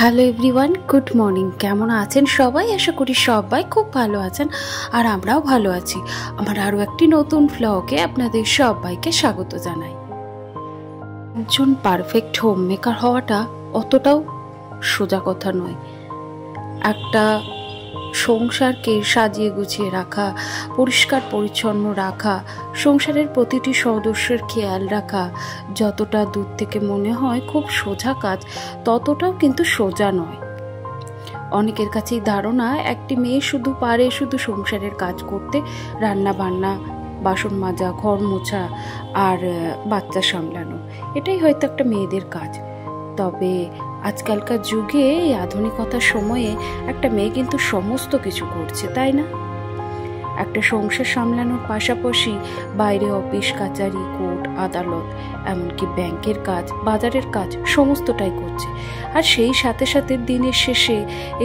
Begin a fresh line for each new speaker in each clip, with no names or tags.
Hello everyone, good morning. কেমন আছেন সবাই? আশা করি সবাই খুব ভালো আছেন, আর আমরাও ভালো আছি। আমার আরও একটি নতুন ভ্লগে আপনাদের সবাইকে স্বাগত জানাই। একজন পারফেক্ট হোম মেকার হওয়াটা অতটাও সোজা কথা নয়। একটা সংসারকে সাজিয়ে গুছিয়ে রাখা, পরিষ্কার পরিচ্ছন্ন রাখা, সংসারের প্রতিটি সদস্যের খেয়াল রাখা যতটা দূর থেকে মনে হয় খুব সোজা কাজ, ততটাও কিন্তু সোজা নয়। অনেকের কাছেই ধারণা একটি মেয়ে শুধু পারে শুধু সংসারের কাজ করতে, রান্না বান্না, বাসন মাজা, ঘর মোছা আর বাচ্চা সামলানো, এটাই হয়তো একটা মেয়েদের কাজ। তবে আজকালকার যুগে এই আধুনিকতার সময়ে একটা মেয়ে কিন্তু সমস্ত কিছু করছে, তাই না? একটা সংসার সামলানোর পাশাপাশি বাইরে অফিস কাচারি, কোর্ট আদালত, এমনকি ব্যাংকের কাজ, বাজারের কাজ সমস্তটাই করছে। আর সেই সাথে সাথে দিনের শেষে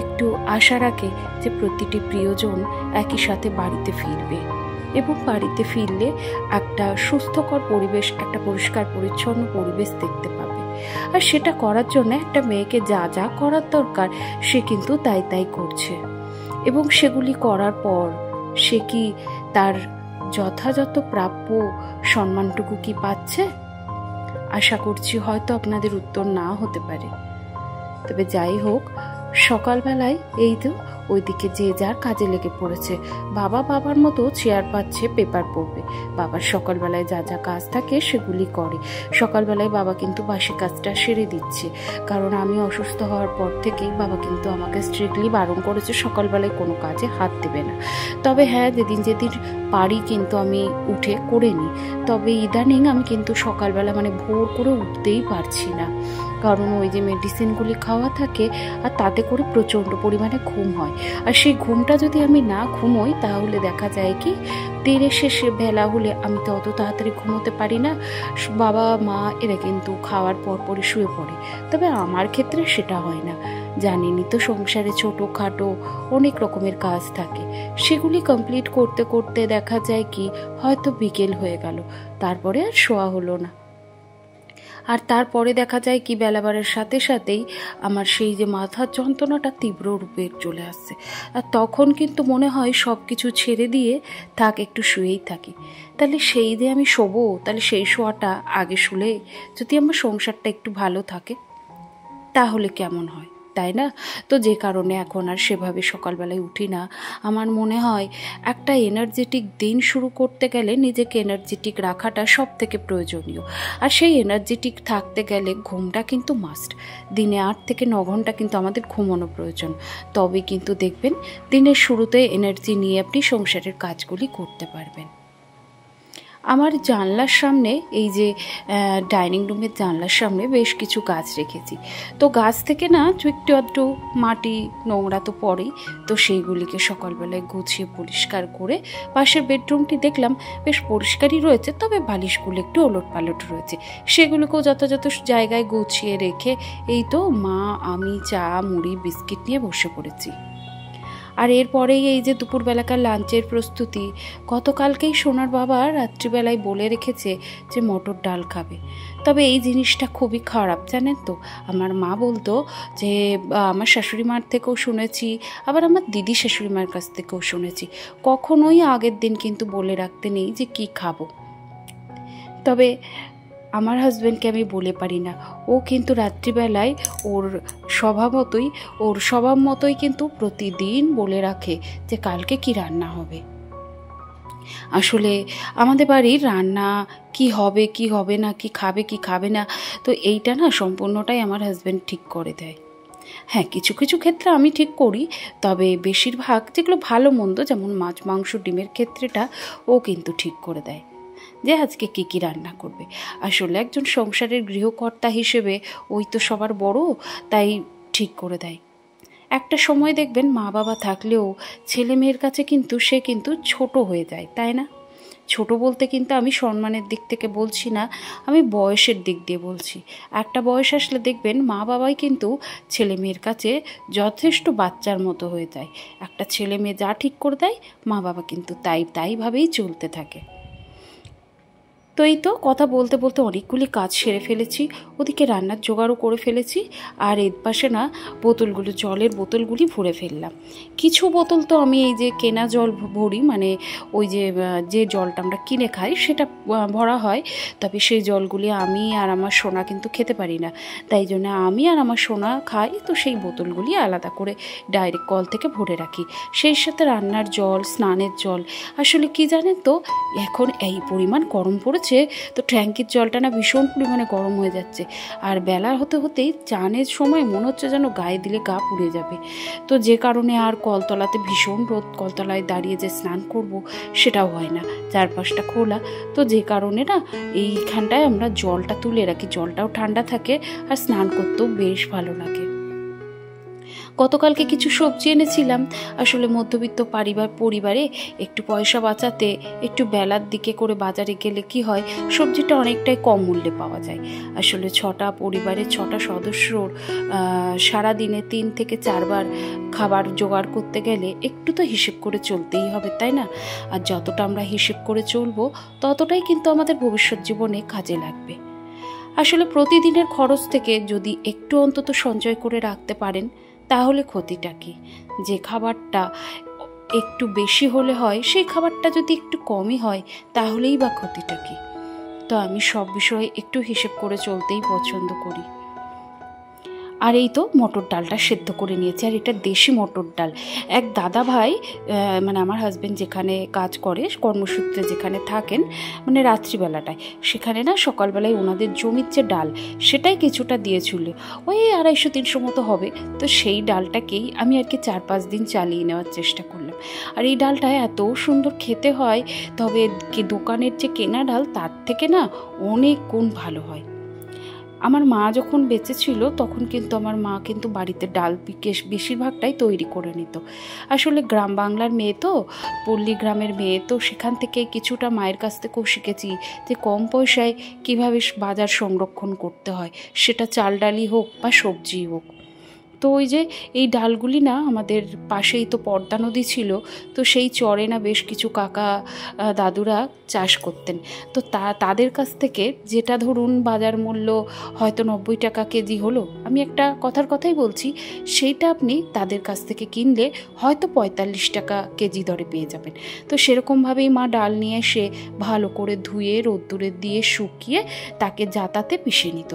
একটু আশা রাখে যে প্রতিটি প্রিয়জন একই সাথে বাড়িতে ফিরবে, এবং বাড়িতে ফিরলে একটা সুস্থকর পরিবেশ, একটা পরিষ্কার পরিচ্ছন্ন পরিবেশ দেখতে পাবে। আর সেটা করার জন্য একটা মেয়েকে যা যা করার দরকার সে কিন্তু তাই করছে, এবং সেগুলি করার পর সে কি তার যথাযথ প্রাপ্য সম্মানটুকু কি পাচ্ছে? আশা করছি হয়তো আপনাদের উত্তর না হতে পারে। তবে যাই হোক, সকালবেলায় এই তো ওইদিকে যে যার কাজে লেগে পড়েছে। বাবা বাবার মতো চেয়ার পাচ্ছে, পেপার পড়বে। বাবার সকালবেলায় যা যা কাজ থাকে সেগুলি করে। সকালবেলায় বাবা কিন্তু বাসি কাজটা সেরে দিচ্ছে, কারণ আমি অসুস্থ হওয়ার পর থেকেই বাবা কিন্তু আমাকে স্ট্রিক্টলি বারণ করেছে সকালবেলায় কোনো কাজে হাত দেবে না। তবে হ্যাঁ, যেদিন পারি কিন্তু আমি উঠে করে নিই। তবে ইদানিং আমি কিন্তু সকালবেলা ভোর করে উঠতেই পারছি না, কারণ ওই যে মেডিসিনগুলি খাওয়া থাকে আর তাতে করে প্রচণ্ড পরিমাণে ঘুম হয়। আর সেই ঘুমটা যদি আমি না ঘুমোই তাহলে দেখা যায় কি, দিনের শেষে বেলা হলে আমি তো অত তাড়াতাড়ি ঘুমোতে পারি না। বাবা মা এরা কিন্তু খাওয়ার পরপরই শুয়ে পড়ে, তবে আমার ক্ষেত্রে সেটা হয় না। জানেনই তো, সংসারে ছোটোখাটো অনেক রকমের কাজ থাকে, সেগুলি কমপ্লিট করতে করতে দেখা যায় কি হয়তো বিকেল হয়ে গেল, তারপরে আর শোয়া হলো না। আর তারপরে দেখা যায় কি বেলা বাড়ার সাথে সাথেই আমার সেই যে মাথার যন্ত্রণাটা তীব্র রূপে চলে আসছে। আর তখন কিন্তু মনে হয় সব কিছু ছেড়ে দিয়ে থাক, একটু শুয়েই থাকি। তাহলে সেই যে আমি শোবো, তাহলে সেই শোয়াটা আগে শুলে যদি আমার সংসারটা একটু ভালো থাকে তাহলে কেমন হয়, তাই না? তো যে কারণে এখন আর সেভাবে সকালবেলায় উঠি না। আমার মনে হয় একটা এনার্জেটিক দিন শুরু করতে গেলে নিজেকে এনার্জেটিক রাখাটা সব থেকে প্রয়োজনীয়। আর সেই এনার্জেটিক থাকতে গেলে ঘুমটা কিন্তু মাস্ট। দিনে 8 থেকে 9 ঘন্টা কিন্তু আমাদের ঘুমানো প্রয়োজন। তবে কিন্তু দেখবেন দিনের শুরুতে এনার্জি নিয়ে আপনি সংসারের কাজগুলি করতে পারবেন। আমার জানলার সামনে, এই যে ডাইনিং রুমের জানলার সামনে বেশ কিছু গাছ রেখেছি। তো গাছ থেকে না একটু আধটু মাটি নোংরা তো পড়েই, তো সেইগুলিকে সকালবেলায় গুছিয়ে পরিষ্কার করে পাশের বেডরুমটি দেখলাম বেশ পরিষ্কারই রয়েছে, তবে বালিশগুলো একটু ওলট পালট রয়েছে। সেগুলোকেও যথাযথ জায়গায় গুছিয়ে রেখে এই তো মা, আমি চা, মুড়ি, বিস্কিট নিয়ে বসে পড়েছি। আর এরপরেই এই যে দুপুরবেলাকার লাঞ্চের প্রস্তুতি। গতকালকেই সোনার বাবা রাত্রিবেলায় বলে রেখেছে যে মটর ডাল খাবে। তবে এই জিনিসটা খুবই খারাপ, জানেন তো। আমার মা বলতো যে, আমার শাশুড়ি মার থেকেও শুনেছি, আবার আমার দিদি শাশুড়ি মার কাছ থেকেও শুনেছি, কখনোই আগের দিন কিন্তু বলে রাখতে নেই যে কি খাবো। তবে আমার হাজব্যান্ডকে আমি বলে পারি না, ও কিন্তু রাত্রিবেলায় ওর স্বভাব মতোই কিন্তু প্রতিদিন বলে রাখে যে কালকে কি রান্না হবে। আসলে আমাদের বাড়ির রান্না কি হবে কি হবে না, কি খাবে কি খাবে না, তো এইটা না সম্পূর্ণটাই আমার হাজব্যান্ড ঠিক করে দেয়। হ্যাঁ, কিছু কিছু ক্ষেত্রে আমি ঠিক করি, তবে বেশিরভাগ যেগুলো ভালো মন্দ, যেমন মাছ মাংস ডিমের ক্ষেত্রেটা ও কিন্তু ঠিক করে দেয় যে আজকে কী কী রান্না করবে। আসলে একজন সংসারের গৃহকর্তা হিসেবে ওই তো সবার বড়, তাই ঠিক করে দেয়। একটা সময় দেখবেন মা বাবা থাকলেও ছেলে মেয়ের কাছে কিন্তু সে কিন্তু ছোট হয়ে যায়, তাই না? ছোট বলতে কিন্তু আমি সম্মানের দিক থেকে বলছি না, আমি বয়সের দিক দিয়ে বলছি। একটা বয়স আসলে দেখবেন মা বাবাই কিন্তু ছেলে মেয়ের কাছে যথেষ্ট বাচ্চার মতো হয়ে যায়। একটা ছেলে মেয়ে যা ঠিক করে দেয় মা বাবা কিন্তু তাইভাবেই চলতে থাকে। তো এই তো কথা বলতে বলতে অনেকগুলি কাজ সেরে ফেলেছি, ওদিকে রান্নার জোগাড়ও করে ফেলেছি, আর এর পাশে না বোতলগুলো, জলের বোতলগুলি ভরে ফেললাম। কিছু বোতল তো আমি এই যে কেনা জল ভরি, মানে ওই যে জলটা আমরা কিনে খাই সেটা ভরা হয়, তবে সেই জলগুলি আমি আর আমার সোনা কিন্তু খেতে পারি না, তাই জন্য আমি আর আমার সোনা খাই। তো সেই বোতলগুলি আলাদা করে ডাইরেক্ট কল থেকে ভরে রাখি। সেই সাথে রান্নার জল, স্নানের জল। আসলে কি জানেন তো, এখন এই পরিমাণ গরম পড়েছে, তো ট্যাঙ্কির জলটা না ভীষণ পরিমাণে গরম হয়ে যাচ্ছে, আর বেলা হতে হতেই চানের সময় মনে হচ্ছে যেন গায়ে দিলে গা পুড়ে যাবে। তো যে কারণে আর কলতলাতে ভীষণ রোদ, কলতলায় দাঁড়িয়ে যে স্নান করব সেটাও হয় না, চারপাশটা খোলা। তো যে কারণে না এইখানটায় আমরা জলটা তুলে রাখি, জলটাও ঠান্ডা থাকে আর স্নান করতেও বেশ ভালো লাগে। গতকালকে কিছু সবজি এনেছিলাম, আসলে মধ্যবিত্ত পরিবারে একটু পয়সা বাঁচাতে একটু বেলার দিকে করে বাজারে গেলে কি হয়, সবজিটা অনেকটাই কম মূল্যে পাওয়া যায়। আসলে 6টা পরিবারের 6টা সদস্যর সারাদিনে 3 থেকে 4 বার খাবার জোগাড় করতে গেলে একটু তো হিসেব করে চলতেই হবে, তাই না? আর যতটা আমরা হিসেব করে চলবো ততটাই কিন্তু আমাদের ভবিষ্যৎ জীবনে কাজে লাগবে। আসলে প্রতিদিনের খরচ থেকে যদি একটু অন্তত সঞ্চয় করে রাখতে পারেন তাহলে ক্ষতিটা কি? যে খাবারটা একটু বেশি হলে হয়, সেই খাবারটা যদি একটু কমই হয় তাহলেই বা ক্ষতিটা কি? তো আমি সব বিষয়ে একটু হিসেব করে চলতেই পছন্দ করি। আর এই তো মটর ডালটা সেদ্ধ করে নিয়েছি, আর এটা দেশি মটর ডাল। এক দাদা ভাই, মানে আমার হাজব্যান্ড যেখানে কাজ করে, কর্মসূত্রে যেখানে থাকেন, মানে রাত্রিবেলাটায়, সেখানে না সকালবেলায় ওনাদের জমির যে ডাল সেটাই কিছুটা দিয়েছিল, ওই 250-300 মতো হবে। তো সেই ডালটাকেই আমি আর কি 4-5 দিন চালিয়ে নেওয়ার চেষ্টা করলাম। আর এই ডালটা এত সুন্দর খেতে হয়, তবে দোকানের যে কেনা ডাল তার থেকে না অনেক গুণ ভালো হয়। আমার মা যখন বেঁচে ছিল তখন কিন্তু আমার মা কিন্তু বাড়িতে ডাল বেশিরভাগটাই তৈরি করে নিত। আসলে গ্রাম বাংলার মেয়ে তো, পল্লী গ্রামের মেয়ে তো, সেখান থেকে কিছুটা মায়ের কাছ থেকেও শিখেছি যে কম পয়সায় কীভাবে বাজার সংরক্ষণ করতে হয়, সেটা চাল ডালই হোক বা সবজি হোক। তো ওই যে এই ডালগুলি না আমাদের পাশেই তো পদ্মা নদী ছিল, তো সেই চরে না বেশ কিছু কাকা দাদুরা চাষ করতেন। তো তাদের কাছ থেকে, যেটা ধরুন বাজার মূল্য হয়তো 90 টাকা কেজি হলো, আমি একটা কথাই বলছি, সেইটা আপনি তাদের কাছ থেকে কিনলে হয়তো 45 টাকা কেজি দরে পেয়ে যাবেন। তো সেরকমভাবেই মা ডাল নিয়ে এসে ভালো করে ধুয়ে রোদ্দুরে দিয়ে শুকিয়ে তাকে জাতাতে পিষে নিত।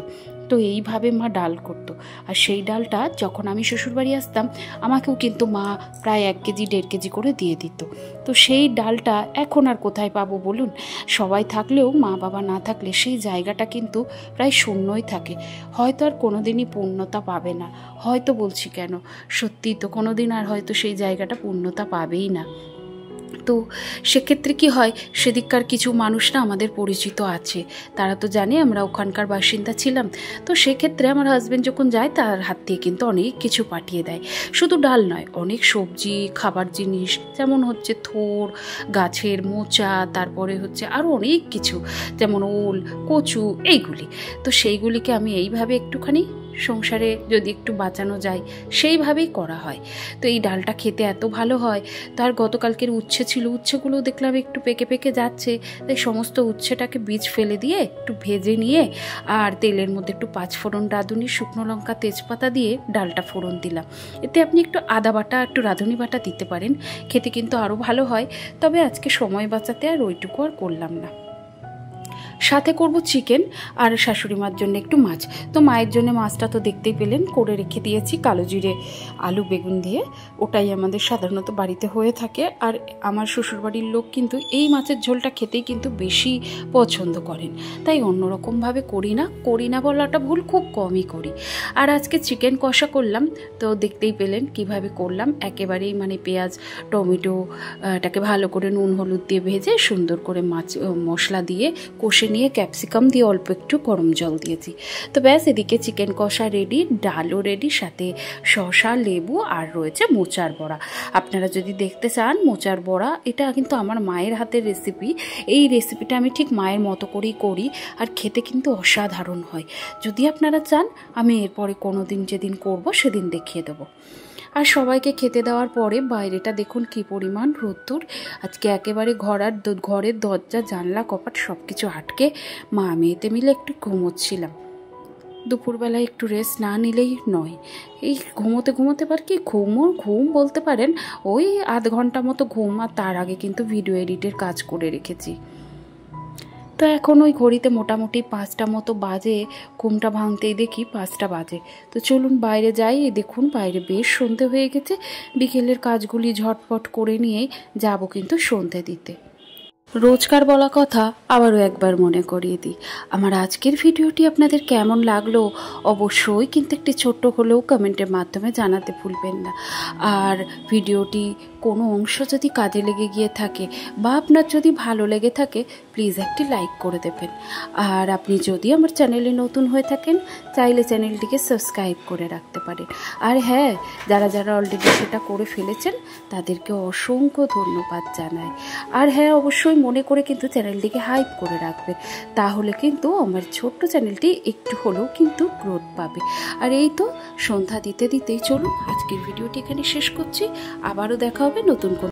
তো এইভাবে মা ডাল করতো। আর সেই ডালটা যখন আমি শ্বশুরবাড়ি আসতাম আমাকেও কিন্তু মা প্রায় 1 কেজি 1.5 কেজি করে দিয়ে দিত। তো সেই ডালটা এখন আর কোথায় পাবো বলুন? সবাই থাকলেও মা বাবা না থাকলে সেই জায়গাটা কিন্তু প্রায় শূন্যই থাকে, হয়তো আর কোনোদিনই পূর্ণতা পাবে না। হয়তো বলছি কেন, সত্যিই তো কোনোদিন আর হয়তো সেই জায়গাটা পূর্ণতা পাবেই না। তো সেক্ষেত্রে কি হয়, সেদিককার কিছু মানুষ না আমাদের পরিচিত আছে, তারা তো জানে আমরা ওখানকার বাসিন্দা ছিলাম। তো সেক্ষেত্রে আমার হাজব্যান্ড যখন যায় তার হাত দিয়ে কিন্তু অনেক কিছু পাঠিয়ে দেয়, শুধু ডাল নয়, অনেক সবজি, খাবার জিনিস, যেমন হচ্ছে থোর, গাছের মোচা, তারপরে হচ্ছে আরও অনেক কিছু, যেমন ওল, কচু, এইগুলি। তো সেইগুলিকে আমি এইভাবে একটুখানি সংসারে যদি একটু বাঁচানো যায় সেইভাবেই করা হয়। তো এই ডালটা খেতে এত ভালো হয়। তার গতকালকের উচ্ছে ছিল, উচ্ছেগুলো দেখলাম একটু পেকে পেকে যাচ্ছে, তাই সমস্ত উচ্ছেটাকে বীজ ফেলে দিয়ে একটু ভেজে নিয়ে আর তেলের মধ্যে একটু 5 ফোড়ন, রাঁধুনি, শুকনো লঙ্কা, তেজপাতা দিয়ে ডালটা ফোড়ন দিলাম। এতে আপনি একটু আদা বাটা, একটু রাঁধুনি বাটা দিতে পারেন, খেতে কিন্তু আরও ভালো হয়। তবে আজকে সময় বাঁচাতে আর ওইটুকু আর করলাম না। সাথে করব চিকেন, আর শাশুড়ি মার জন্য একটু মাছ। তো মায়ের জন্য মাছটা তো দেখতেই পেলেন, করে রেখে দিয়েছি কালো জিরে, আলু, বেগুন দিয়ে। ওটাই আমাদের সাধারণত বাড়িতে হয়ে থাকে। আর আমার শ্বশুরবাড়ির লোক কিন্তু এই মাছের ঝোলটা খেতেই কিন্তু বেশি পছন্দ করেন, তাই অন্যরকমভাবে করি না বলাটা ভুল, খুব কমই করি। আর আজকে চিকেন কষা করলাম, তো দেখতেই পেলেন কিভাবে করলাম। একেবারেই মানে পেঁয়াজ, টমেটো এটাকে ভালো করে নুন হলুদ দিয়ে ভেজে সুন্দর করে মাছ মশলা দিয়ে কষে নিয়ে ক্যাপসিকাম দিয়ে অল্প একটু গরম জল দিয়েছি। তো ব্যাস, এদিকে চিকেন কষা রেডি, ডালও রেডি, সাথে শসা, লেবু, আর রয়েছে মোচার বড়া। আপনারা যদি দেখতে চান মোচার বড়া, এটা কিন্তু আমার মায়ের হাতের রেসিপি। এই রেসিপিটা আমি ঠিক মায়ের মতো করেই করি, আর খেতে কিন্তু অসাধারণ হয়। যদি আপনারা চান আমি এরপরে কোনো দিন যেদিন করব সেদিন দেখিয়ে দেবো। আর সবাইকে খেতে দেওয়ার পরে বাইরেটা দেখুন কি পরিমাণ রোদ্দুর। আজকে একেবারে ঘরের দরজা জানলা কপাট সব কিছু আটকে মা মেয়েতে মিলে একটু ঘুমোচ্ছিলাম। দুপুরবেলায় একটু রেস্ট না নিলেই নয়। এই ঘুমোতে পার কি ঘুম বলতে পারেন, ওই আধ ঘন্টা মতো ঘুম, আর তার আগে কিন্তু ভিডিও এডিটের কাজ করে রেখেছি। তো এখন ওই ঘড়িতে মোটামুটি 5টা মতো বাজে, ঘুমটা ভাঙতেই দেখি 5টা বাজে। তো চলুন বাইরে যাই। দেখুন বাইরে বেশ সন্ধে হয়ে গেছে। বিকেলের কাজগুলি ঝটপট করে নিয়েই যাব কিন্তু সন্ধে দিতে। রোজকার বলা কথা আবারও একবার মনে করিয়ে দিই, আমার আজকের ভিডিওটি আপনাদের কেমন লাগলো অবশ্যই কিন্তু একটি ছোট্ট হলেও কমেন্টের মাধ্যমে জানাতে ভুলবেন না। আর ভিডিওটি কোনো অংশ যদি কাজে লেগে গিয়ে থাকে বা আপনার যদি ভালো লেগে থাকে প্লিজ একটি লাইক করে দেবেন। আর আপনি যদি আমার চ্যানেলে নতুন হয়ে থাকেন চাইলে চ্যানেলটিকে সাবস্ক্রাইব করে রাখতে পারেন। আর হ্যাঁ, যারা অলরেডি সেটা করে ফেলেছেন তাদেরকে অসংখ্য ধন্যবাদ জানাই। আর হ্যাঁ, অবশ্যই মনে করে কিন্তু চ্যানেলটিকে হাইপ করে রাখবেন, তাহলে কিন্তু আমার ছোট্ট চ্যানেলটি একটু হলেও কিন্তু গ্রোথ পাবে। আর এই তো সন্ধ্যা দিতেই চলুন আজকের ভিডিওটি এখানে শেষ করছি। আবারও দেখা হবে নতুন কোনো